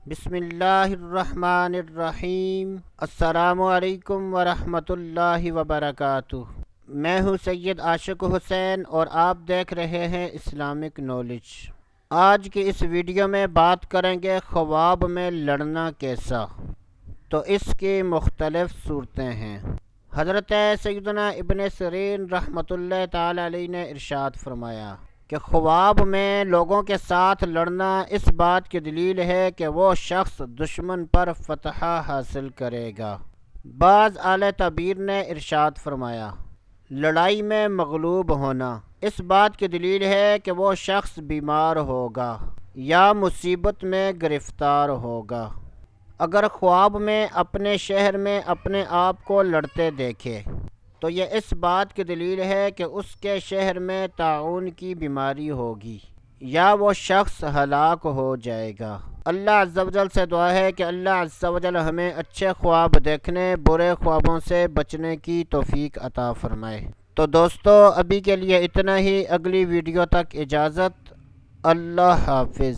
بسم اللہ الرحمن الرحیم۔ السلام علیکم ورحمۃ اللہ وبرکاتہ۔ میں ہوں سید عاشق حسین اور آپ دیکھ رہے ہیں اسلامک نالج۔ آج کی اس ویڈیو میں بات کریں گے خواب میں لڑنا کیسا، تو اس کی مختلف صورتیں ہیں۔ حضرت سیدنا ابن سیرین رحمۃ اللہ تعالی علیہ نے ارشاد فرمایا کہ خواب میں لوگوں کے ساتھ لڑنا اس بات کی دلیل ہے کہ وہ شخص دشمن پر فتح حاصل کرے گا۔ بعض اعلی تعبیر نے ارشاد فرمایا لڑائی میں مغلوب ہونا اس بات کی دلیل ہے کہ وہ شخص بیمار ہوگا یا مصیبت میں گرفتار ہوگا۔ اگر خواب میں اپنے شہر میں اپنے آپ کو لڑتے دیکھے تو یہ اس بات کی دلیل ہے کہ اس کے شہر میں طاعون کی بیماری ہوگی یا وہ شخص ہلاک ہو جائے گا۔ اللہ عز و جل سے دعا ہے کہ اللہ عز و جل ہمیں اچھے خواب دیکھنے، برے خوابوں سے بچنے کی توفیق عطا فرمائے۔ تو دوستو ابھی کے لیے اتنا ہی، اگلی ویڈیو تک اجازت، اللہ حافظ۔